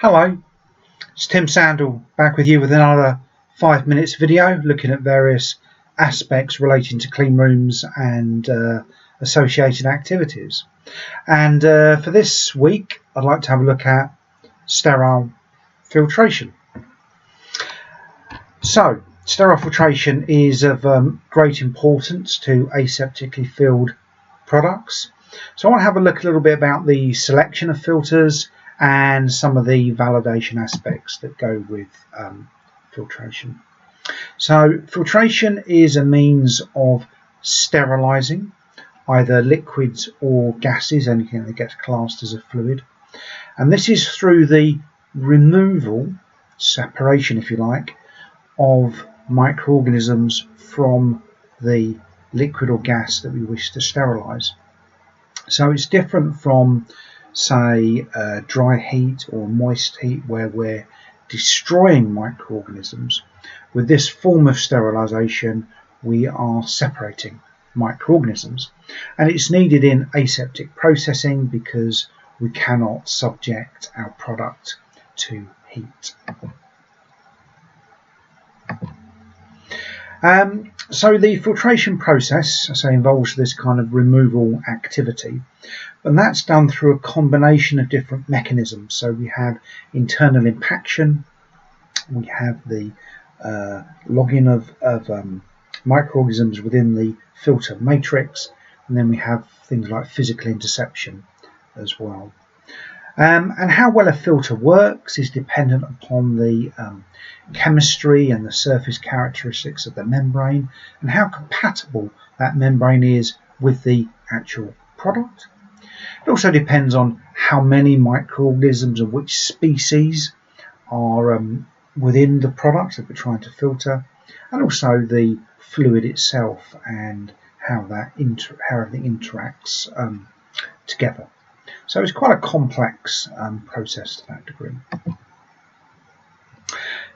Hello, it's Tim Sandle back with you with another 5 minutes video looking at various aspects relating to clean rooms and associated activities. And for this week I'd like to have a look at sterile filtration. So sterile filtration is of great importance to aseptically filled products. So I want to have a look a little bit about the selection of filters and some of the validation aspects that go with filtration. So filtration is a means of sterilizing either liquids or gases, anything that gets classed as a fluid, and this is through the removal, separation if you like, of microorganisms from the liquid or gas that we wish to sterilize. So it's different from, say, dry heat or moist heat where we're destroying microorganisms. With this form of sterilization we are separating microorganisms, and it's needed in aseptic processing because we cannot subject our product to heat. So the filtration process, I say, involves this kind of removal activity, and that's done through a combination of different mechanisms. So we have internal impaction, we have the logging of microorganisms within the filter matrix, and then we have things like physical interception as well. And how well a filter works is dependent upon the chemistry and the surface characteristics of the membrane and how compatible that membrane is with the actual product. It also depends on how many microorganisms and which species are within the product that we're trying to filter, and also the fluid itself and how everything interacts together. So it's quite a complex process to that degree.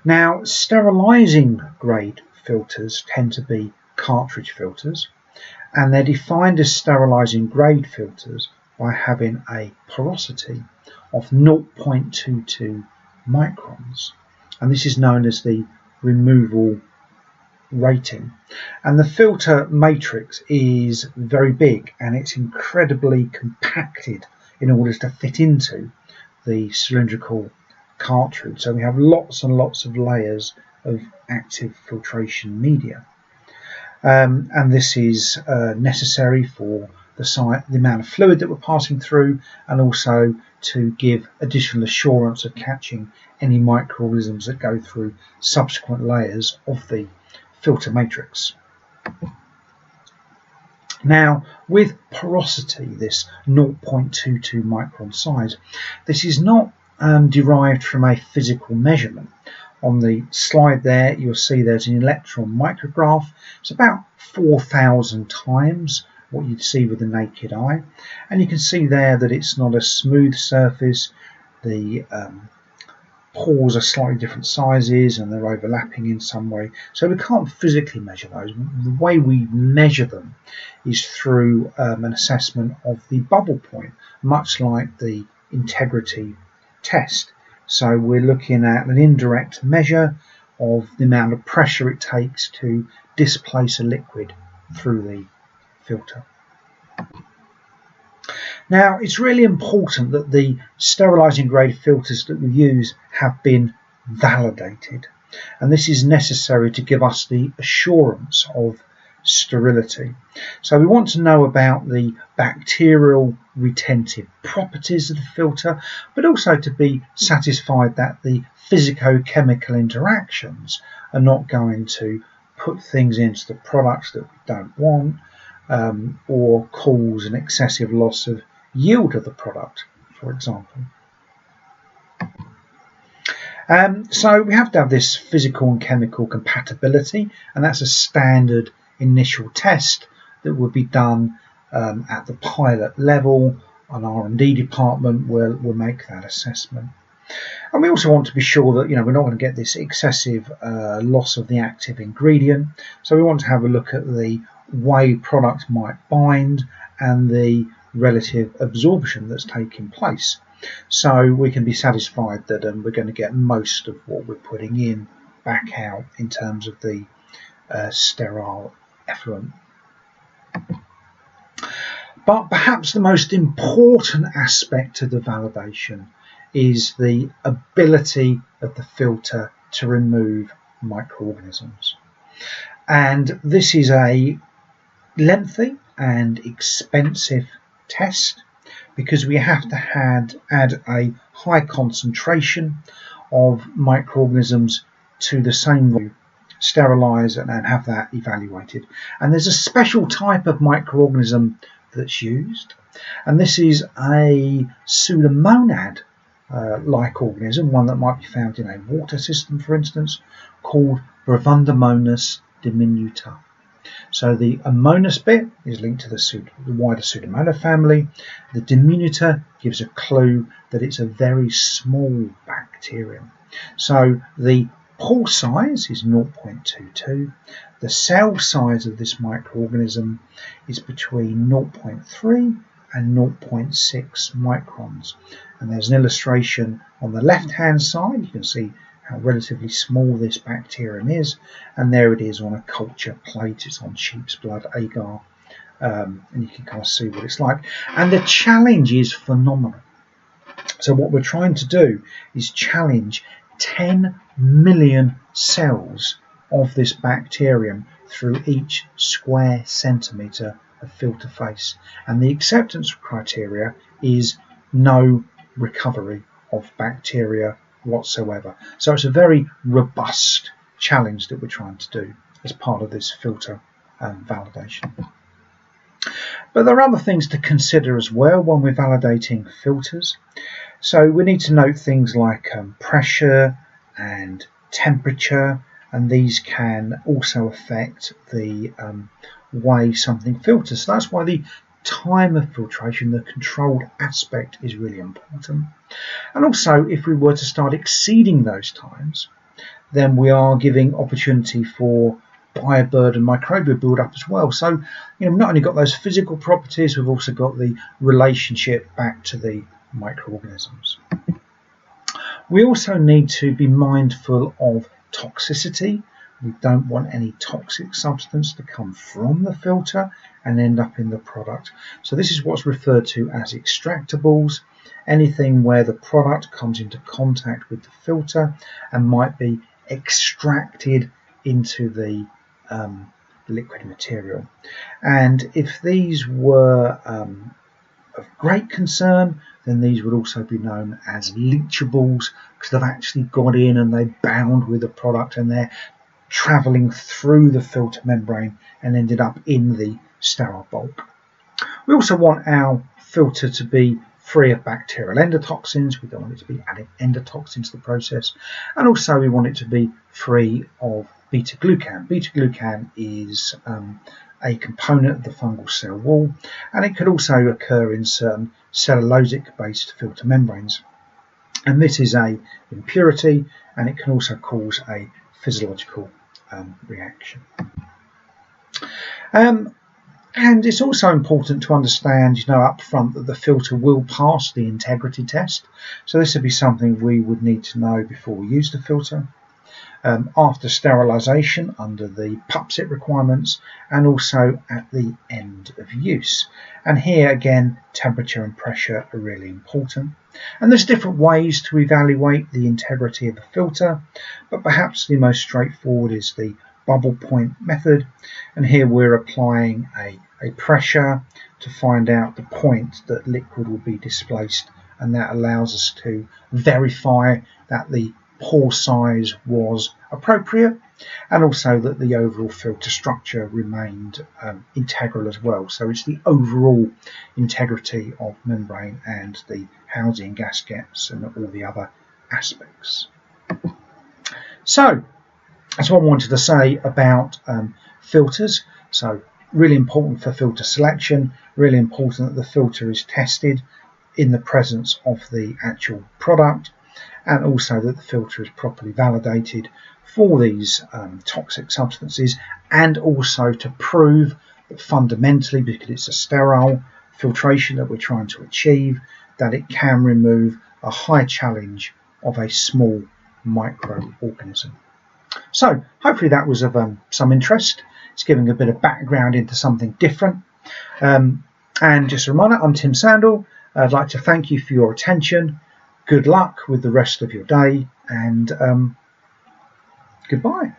Now, sterilizing grade filters tend to be cartridge filters, and they're defined as sterilizing grade filters by having a porosity of 0.22 microns, and this is known as the removal rating. And the filter matrix is very big and it's incredibly compacted in order to fit into the cylindrical cartridge. So we have lots and lots of layers of active filtration media, and this is necessary for the amount of fluid that we're passing through, and also to give additional assurance of catching any microorganisms that go through subsequent layers of the filter matrix. Now, with porosity, this 0.22 micron size, this is not derived from a physical measurement. On the slide there you'll see there's an electron micrograph. It's about 4,000 times what you'd see with the naked eye, and you can see there that it's not a smooth surface. The pores are slightly different sizes and they're overlapping in some way, so we can't physically measure those. The way we measure them is through an assessment of the bubble point, much like the integrity test. So we're looking at an indirect measure of the amount of pressure it takes to displace a liquid through the filter. Now, it's really important that the sterilizing grade filters that we use have been validated, and this is necessary to give us the assurance of sterility. So we want to know about the bacterial retentive properties of the filter, but also to be satisfied that the physico-chemical interactions are not going to put things into the products that we don't want, or cause an excessive loss of yield of the product, for example. So we have to have this physical and chemical compatibility, and that's a standard initial test that would be done at the pilot level. An R&D department will make that assessment. And we also want to be sure that we're not going to get this excessive loss of the active ingredient. So we want to have a look at the way product might bind and the relative absorption that's taking place. So we can be satisfied that we're going to get most of what we're putting in back out in terms of the sterile effluent. But perhaps the most important aspect of the validation is the ability of the filter to remove microorganisms. And this is a lengthy and expensive test because we have to add a high concentration of microorganisms to the same volume, sterilise and have that evaluated. And there's a special type of microorganism that's used, and this is a pseudomonad like organism, one that might be found in a water system, for instance, called Bravundomonas diminuta. So the amonas bit is linked to the wider Pseudomonas family. The diminuta gives a clue that it's a very small bacterium. So the pore size is 0.22. The cell size of this microorganism is between 0.3 and 0.6 microns. And there's an illustration on the left-hand side. You can see how relatively small this bacterium is, and there it is on a culture plate. It's on sheep's blood agar, and you can kind of see what it's like. And the challenge is phenomenal. So what we're trying to do is challenge 10 million cells of this bacterium through each square centimetre of filter face, and the acceptance criteria is no recovery of bacteria whatsoever. So it's a very robust challenge that we're trying to do as part of this filter validation. But there are other things to consider as well when we're validating filters. So we need to note things like pressure and temperature, and these can also affect the way something filters. So that's why the time of filtration, the controlled aspect, is really important. And also, if we were to start exceeding those times, then we are giving opportunity for bioburden, microbial build-up as well. So, we've not only got those physical properties, we've also got the relationship back to the microorganisms. We also need to be mindful of toxicity. We don't want any toxic substance to come from the filter and end up in the product. So this is what's referred to as extractables, anything where the product comes into contact with the filter and might be extracted into the liquid material. And if these were of great concern, then these would also be known as leachables, because they've actually got in and they bound with the product and they're travelling through the filter membrane and ended up in the sterile bulk. We also want our filter to be free of bacterial endotoxins. We don't want it to be adding endotoxins to the process, and also we want it to be free of beta-glucan. Beta-glucan is a component of the fungal cell wall, and it could also occur in certain cellulosic-based filter membranes. And this is an impurity, and it can also cause a physiological reaction. And it's also important to understand, up front, that the filter will pass the integrity test. So this would be something we would need to know before we use the filter, after sterilisation under the PUPSIT requirements, and also at the end of use. And here again, temperature and pressure are really important. And there's different ways to evaluate the integrity of a filter, but perhaps the most straightforward is the bubble point method. And here we're applying a pressure to find out the point that liquid will be displaced, and that allows us to verify that the pore size was appropriate, and also that the overall filter structure remained integral as well. So it's the overall integrity of membrane and the housing gaskets and all the other aspects. So that's what I wanted to say about filters. So really important for filter selection, really important that the filter is tested in the presence of the actual product, and also that the filter is properly validated for these toxic substances, and also to prove that fundamentally, because it's a sterile, filtration that we're trying to achieve, that it can remove a high challenge of a small microorganism. So hopefully that was of some interest. It's giving a bit of background into something different. And just a reminder, I'm Tim Sandle. I'd like to thank you for your attention. Good luck with the rest of your day, and goodbye.